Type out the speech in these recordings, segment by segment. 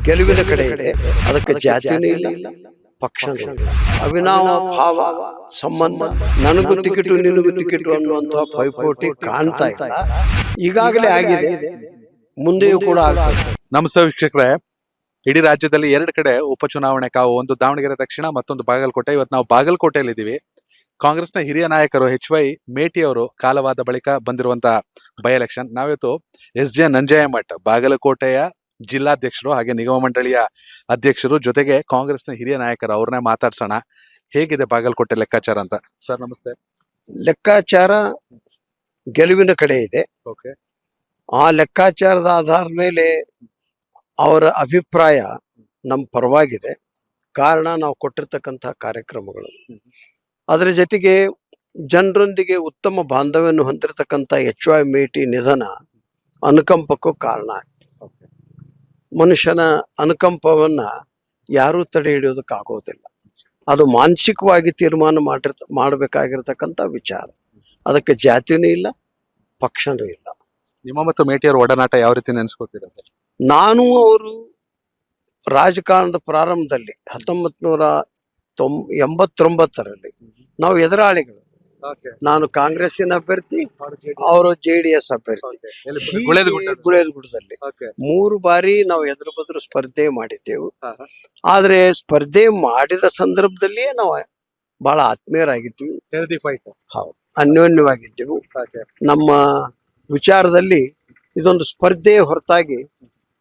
ಗೆಲುವಿನ ಕಡೆ ಇದೆ. ಅದಕ್ಕೆ ಜಾತಿನೂ ಇಲ್ಲ, ಪಕ್ಷನೂ ಇಲ್ಲ. ಅವಿನಾವ ಭಾವ ಸಂಬಂಧ, ನನಗೂ ಟಿಕೆಟು ನಿನಗೂ ಟಿಕೆಟು ಅನ್ನುವಂತಹ ಪೈಪೋಟಿ ಕಾಣ್ತಾ ಇಲ್ಲ. ಈಗಾಗಲೇ ಆಗಿದೆ, ಮುಂದೆಯೂ ಕೂಡ ಆಗ್ತದೆ. ನಮಸ್ತೆ ವೀಕ್ಷಕರೇ, ಇಡೀ ರಾಜ್ಯದಲ್ಲಿ ಎರಡು ಕಡೆ ಉಪಚುನಾವಣೆ ಕಾವು, ಒಂದು ದಾವಣಗೆರೆ ದಕ್ಷಿಣ, ಮತ್ತೊಂದು ಬಾಗಲಕೋಟೆ. ಇವತ್ತು ನಾವು ಬಾಗಲಕೋಟೆಯಲ್ಲಿ ಇದ್ದೀವಿ. ಕಾಂಗ್ರೆಸ್ನ ಹಿರಿಯ ನಾಯಕರು HY ಮೇಟಿ ಅವರು ಕಾಲವಾದ ಬಳಿಕ ಬಂದಿರುವಂತಹ ಬೈ ಎಲೆಕ್ಷನ್. ನಾವಿವತ್ತು SJ ನಂಜಯ್ಯಮಠ್ ಬಾಗಲಕೋಟೆಯ ಜಿಲ್ಲಾಧ್ಯಕ್ಷರು ಹಾಗೆ ನಿಗಮ ಮಂಡಳಿಯ ಅಧ್ಯಕ್ಷರು, ಜೊತೆಗೆ ಕಾಂಗ್ರೆಸ್ನ ಹಿರಿಯ ನಾಯಕರು, ಅವ್ರನ್ನೇ ಮಾತಾಡ್ಸೋಣ. ಹೇಗಿದೆ ಬಾಗಲಕೋಟೆ ಲೆಕ್ಕಾಚಾರ ಅಂತ. ಸರ್ ನಮಸ್ತೆ. ಲೆಕ್ಕಾಚಾರ ಗೆಲುವಿನ ಕಡೆ ಇದೆ. ಓಕೆ. ಆ ಲೆಕ್ಕಾಚಾರದ ಆಧಾರದ ಮೇಲೆ ಅವರ ಅಭಿಪ್ರಾಯ ನಮ್ಮ ಪರವಾಗಿದೆ. ಕಾರಣ ನಾವು ಕೊಟ್ಟಿರ್ತಕ್ಕಂಥ ಕಾರ್ಯಕ್ರಮಗಳು, ಅದರ ಜೊತೆಗೆ ಜನರೊಂದಿಗೆ ಉತ್ತಮ ಬಾಂಧವ್ಯವನ್ನು ಹೊಂದಿರತಕ್ಕಂಥ HY ಮೇಟಿ ನಿಧನ ಅನುಕಂಪಕ್ಕೂ ಕಾರಣ ಆಗ್ತದೆ. ಮನುಷ್ಯನ ಅನುಕಂಪವನ್ನ ಯಾರೂ ತಡೆ ಹಿಡಿಯೋದಕ್ಕಾಗೋದಿಲ್ಲ. ಅದು ಮಾನಸಿಕವಾಗಿ ತೀರ್ಮಾನ ಮಾಡಬೇಕಾಗಿರ್ತಕ್ಕಂಥ ವಿಚಾರ. ಅದಕ್ಕೆ ಜಾತಿನೂ ಇಲ್ಲ, ಪಕ್ಷನೂ ಇಲ್ಲ. ನಿಮ್ಮ ಮತ್ತು ಮೇಟಿಯವರ ಒಡನಾಟ ಯಾವ ರೀತಿ ನೆನೆಸ್ಕೋತೀರಾ ಸರ್? ನಾನು ಅವರು ರಾಜಕಾರಣದ ಪ್ರಾರಂಭದಲ್ಲಿ 1989ರಲ್ಲಿ ನಾವು ಎದುರಾಳಿಗಳು. ನಾನು ಕಾಂಗ್ರೆಸ್ಸಿನ ಅಭ್ಯರ್ಥಿ, ಅವರು JDS ಅಭ್ಯರ್ಥಿ. ಗುಳೇದಗುಡ್ಡದಲ್ಲಿ 3 ಬಾರಿ ನಾವು ಎದುರು ಬದುರು ಸ್ಪರ್ಧೆ ಮಾಡಿದ್ದೆವು. ಆದ್ರೆ ಸ್ಪರ್ಧೆ ಮಾಡಿದ ಸಂದರ್ಭದಲ್ಲಿಯೇ ನಾವು ಬಹಳ ಆತ್ಮೀಯರಾಗಿದ್ವಿ. ಹೌದು, ಅನ್ಯೋನ್ಯವಾಗಿದ್ದೆವು. ನಮ್ಮ ವಿಚಾರದಲ್ಲಿ ಇದೊಂದು ಸ್ಪರ್ಧೆ ಹೊರತಾಗಿ,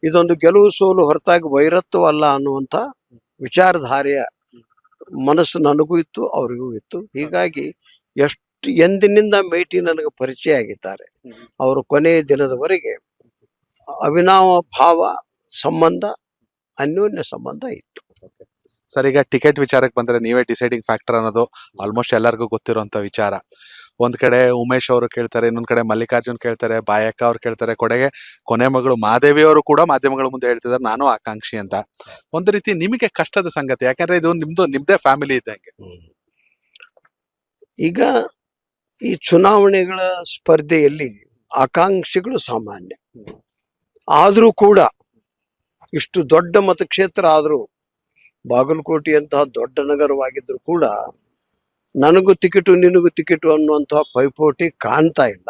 ಇದೊಂದು ಗೆಲುವು ಸೋಲು ಹೊರತಾಗಿ ವೈರತ್ವ ಅಲ್ಲ ಅನ್ನುವಂಥ ವಿಚಾರಧಾರೆಯ ಮನಸ್ಸು ನನಗೂ ಇತ್ತು, ಅವರಿಗೂ ಇತ್ತು. ಹೀಗಾಗಿ ಎಷ್ಟು ಎಂದಿನಿಂದ ಮೇಟಿ ನನಗೆ ಪರಿಚಯ ಆಗಿದ್ದಾರೆ. ಅವರು ಕೊನೆಯ ದಿನದವರೆಗೆ ಅವಿನಾವ ಭಾವ ಸಂಬಂಧ, ಅನ್ಯೋನ್ಯ ಸಂಬಂಧ ಇತ್ತು. ಸರ್, ಈಗ ಟಿಕೆಟ್ ವಿಚಾರಕ್ಕೆ ಬಂದ್ರೆ ನೀವೇ ಡಿಸೈಡಿಂಗ್ ಫ್ಯಾಕ್ಟರ್ ಅನ್ನೋದು ಆಲ್ಮೋಸ್ಟ್ ಎಲ್ಲರಿಗೂ ಗೊತ್ತಿರುವಂತ ವಿಚಾರ. ಒಂದ್ ಕಡೆ ಉಮೇಶ್ ಅವರು ಕೇಳ್ತಾರೆ, ಇನ್ನೊಂದ್ ಕಡೆ ಮಲ್ಲಿಕಾರ್ಜುನ್ ಕೇಳ್ತಾರೆ, ಬಾಯಕ್ಕ ಅವ್ರು ಕೇಳ್ತಾರೆ, ಕೊನೆ ಮಗಳು ಮಾದೇವಿ ಅವರು ಕೂಡ ಮಾಧ್ಯಮಗಳ ಮುಂದೆ ಹೇಳ್ತಿದ್ದಾರೆ ನಾನು ಆಕಾಂಕ್ಷಿ ಅಂತ. ಒಂದು ರೀತಿ ನಿಮಗೆ ಕಷ್ಟದ ಸಂಗತಿ, ಯಾಕಂದ್ರೆ ಇದು ನಿಮ್ದೇ ಫ್ಯಾಮಿಲಿ ಇದ್ದಂಗೆ. ಈಗ ಈ ಚುನಾವಣೆಗಳ ಸ್ಪರ್ಧೆಯಲ್ಲಿ ಆಕಾಂಕ್ಷಿಗಳು ಸಾಮಾನ್ಯ. ಆದರೂ ಕೂಡ ಇಷ್ಟು ದೊಡ್ಡ ಮತಕ್ಷೇತ್ರ ಆದರೂ, ಬಾಗಲಕೋಟೆಯಂತಹ ದೊಡ್ಡ ನಗರವಾಗಿದ್ರು ಕೂಡ ನನಗೂ ಟಿಕೆಟು ನಿನಗೂ ಟಿಕೆಟು ಅನ್ನುವಂತಹ ಪೈಪೋಟಿ ಕಾಣ್ತಾ ಇಲ್ಲ.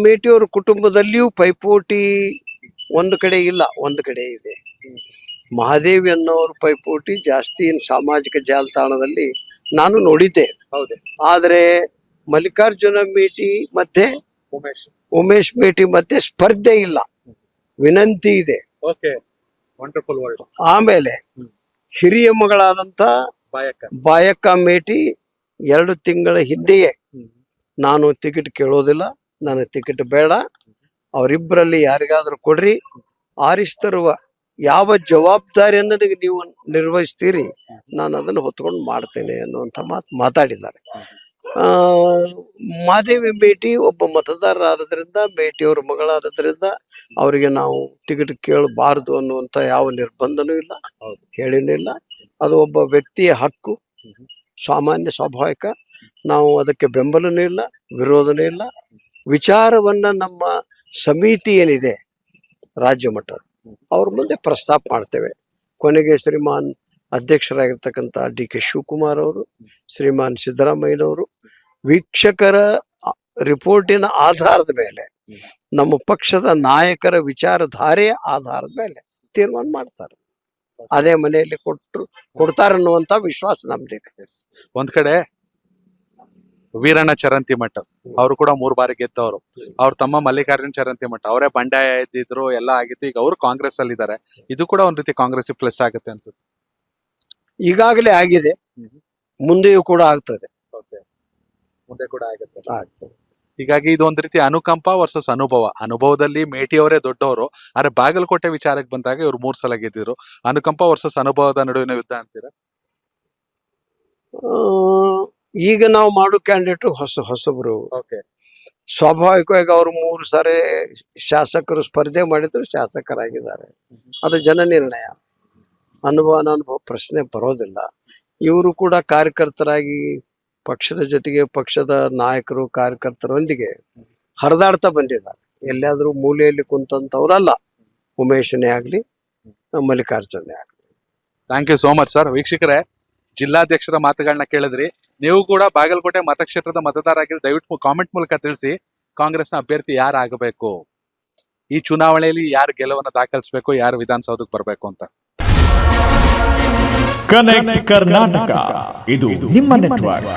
ಮೇಟಿಯವರ ಕುಟುಂಬದಲ್ಲಿಯೂ ಪೈಪೋಟಿ ಒಂದು ಕಡೆ ಇಲ್ಲ, ಒಂದು ಕಡೆ ಇದೆ. ಮಹಾದೇವಿ ಅನ್ನೋರ ಪೈಪೋಟಿ ಜಾಸ್ತಿ ಸಾಮಾಜಿಕ ಜಾಲತಾಣದಲ್ಲಿ ನಾನು ನೋಡಿದ್ದೆ. ಆದರೆ ಮಲ್ಲಿಕಾರ್ಜುನ ಮೇಟಿ ಮತ್ತೆ ಉಮೇಶ್ ಮೇಟಿ ಮತ್ತೆ ಸ್ಪರ್ಧೆ ಇಲ್ಲ, ವಿನಂತಿ ಇದೆ. ಆಮೇಲೆ ಹಿರಿಯ ಮಗಳಾದಂತ ಬಾಯಕ್ಕ ಮೇಟಿ 2 ತಿಂಗಳ ಹಿಂದೆಯೇ ನಾನು ಟಿಕೆಟ್ ಕೇಳೋದಿಲ್ಲ, ನನಗೆ ಟಿಕೆಟ್ ಬೇಡ, ಅವರಿಬ್ಬರಲ್ಲಿ ಯಾರಿಗಾದ್ರೂ ಕೊಡ್ರಿ, ಆರಿಸ್ತರುವ ಯಾವ ಜವಾಬ್ದಾರಿಯನ್ನು ನೀವು ನಿರ್ವಹಿಸ್ತೀರಿ ನಾನು ಅದನ್ನು ಹೊತ್ಕೊಂಡು ಮಾಡ್ತೇನೆ ಅನ್ನುವಂಥ ಮಾತಾಡಿದ್ದಾರೆ. ಮಾದೇವಿ ಮೇಟಿ ಒಬ್ಬ ಮತದಾರರಾದ್ರಿಂದ, ಮೇಟಿಯವರ ಮಗಳಾದ್ರಿಂದ ಅವರಿಗೆ ನಾವು ಟಿಕೆಟ್ ಕೇಳಬಾರದು ಅನ್ನುವಂಥ ಯಾವ ನಿರ್ಬಂಧನೂ ಇಲ್ಲ, ಹೇಳಿನೂ ಇಲ್ಲ. ಅದು ಒಬ್ಬ ವ್ಯಕ್ತಿಯ ಹಕ್ಕು, ಸಾಮಾನ್ಯ ಸ್ವಾಭಾವಿಕ. ನಾವು ಅದಕ್ಕೆ ಬೆಂಬಲನೂ ಇಲ್ಲ, ವಿರೋಧನೂ ಇಲ್ಲ. ವಿಚಾರವನ್ನ ನಮ್ಮ ಸಮಿತಿ ಏನಿದೆ ರಾಜ್ಯ ಮಟ್ಟ, ಅವ್ರ ಮುಂದೆ ಪ್ರಸ್ತಾಪ ಮಾಡ್ತೇವೆ. ಕೊನೆಗೆ ಶ್ರೀಮಾನ್ ಅಧ್ಯಕ್ಷರಾಗಿರ್ತಕ್ಕಂಥ DK ಶಿವಕುಮಾರ್ ಅವರು, ಶ್ರೀಮಾನ್ ಸಿದ್ದರಾಮಯ್ಯನವರು ವೀಕ್ಷಕರ ರಿಪೋರ್ಟಿನ ಆಧಾರದ ಮೇಲೆ, ನಮ್ಮ ಪಕ್ಷದ ನಾಯಕರ ವಿಚಾರಧಾರೆಯ ಆಧಾರದ ಮೇಲೆ ತೀರ್ಮಾನ ಮಾಡ್ತಾರೆ. ಅದೇ ಮನೆಯಲ್ಲಿ ಕೊಡ್ತಾರನ್ನುವಂತ ವಿಶ್ವಾಸ ನಮ್ದಿದೆ. ಒಂದ್ ಕಡೆ ವೀರಣ್ಣ ಚರಂತಿಮಠ ಅವರು ಕೂಡ 3 ಬಾರಿ ಗೆದ್ದವರು. ಅವ್ರ ತಮ್ಮ ಮಲ್ಲಿಕಾರ್ಜುನ್ ಚರಂತಿಮಠ ಅವರೇ ಬಂಡಾಯ ಎದ್ದಿದ್ರು, ಎಲ್ಲ ಆಗಿತ್ತು. ಈಗ ಅವರು ಕಾಂಗ್ರೆಸ್ ಅಲ್ಲಿ ಇದ್ದಾರೆ. ಇದು ಕೂಡ ಒಂದ್ ರೀತಿ ಕಾಂಗ್ರೆಸ್ ಪ್ಲಸ್ ಆಗುತ್ತೆ ಅನ್ಸುತ್ತೆ. ಈಗಾಗಲೇ ಆಗಿದೆ, ಮುಂದೆಯೂ ಕೂಡ ಆಗ್ತದೆ. ಮುಂದೆ ಕೂಡ ಆಗ್ತದೆ. ಹೀಗಾಗಿ ಇದು ಒಂದ್ ರೀತಿ ಅನುಕಂಪ ವರ್ಸಸ್ ಅನುಭವದಲ್ಲಿ ಮೇಟಿ ಅವರೇ ದೊಡ್ಡವರು. ಆದ್ರೆ ಬಾಗಲಕೋಟೆ ವಿಚಾರಕ್ಕೆ ಬಂದಾಗ ಇವ್ರು 3 ಸಲ ಗೆದ್ದಿದ್ರು. ಅನುಕಂಪ ವರ್ಸಸ್ ಅನುಭವದ ನಡುವಿನ ಯುದ್ಧ ಅಂತೀರಾ? ಈಗ ನಾವು ಮಾಡೋ ಕ್ಯಾಂಡಿಡೇಟ್ ಹೊಸಬ್ರು. ಸ್ವಾಭಾವಿಕವಾಗಿ ಅವರು 3 ಸಾರಿ ಶಾಸಕರು ಸ್ಪರ್ಧೆ ಮಾಡಿದ್ರು, ಶಾಸಕರಾಗಿದ್ದಾರೆ. ಅದು ಜನ ನಿರ್ಣಯ. ಅನುಭವ ಪ್ರಶ್ನೆ ಬರೋದಿಲ್ಲ. ಇವರು ಕೂಡ ಕಾರ್ಯಕರ್ತರಾಗಿ ಪಕ್ಷದ ಜೊತೆಗೆ ಪಕ್ಷದ ನಾಯಕರು ಕಾರ್ಯಕರ್ತರೊಂದಿಗೆ ಹರಿದಾಡ್ತಾ ಬಂದಿದ್ದಾರೆ. ಎಲ್ಲಾದ್ರೂ ಮೂಲೆಯಲ್ಲಿ ಕುಂತಂತವ್ರಲ್ಲ. ಉಮೇಶನೇ ಆಗ್ಲಿ, Mallikarjuna thank you so much sir. ವೀಕ್ಷಕರೇ, ಜಿಲ್ಲಾಧ್ಯಕ್ಷರ ಮಾತುಗಳನ್ನ ಕೇಳಿದ್ರಿ. ನೀವು ಕೂಡ ಬಾಗಲಕೋಟೆ ಮತಕ್ಷೇತ್ರದ ಮತದಾರ ಆಗಿದ್ರೆ ದಯವಿಟ್ಟು ಕಾಮೆಂಟ್ ಮೂಲಕ ತಿಳಿಸಿ, ಕಾಂಗ್ರೆಸ್ನ ಅಭ್ಯರ್ಥಿ ಯಾರಾಗಬೇಕು, ಈ ಚುನಾವಣೆಯಲ್ಲಿ ಯಾರು ಗೆಲುವನ್ನು ದಾಖಲಿಸಬೇಕು, ಯಾರು ವಿಧಾನಸೌಧಕ್ಕೆ ಬರಬೇಕು ಅಂತ. ಕನೆಕ್ಟ್ ಕರ್ನಾಟಕ, ಇದು ನಿಮ್ಮ ನೆಟ್ವರ್ಕ್.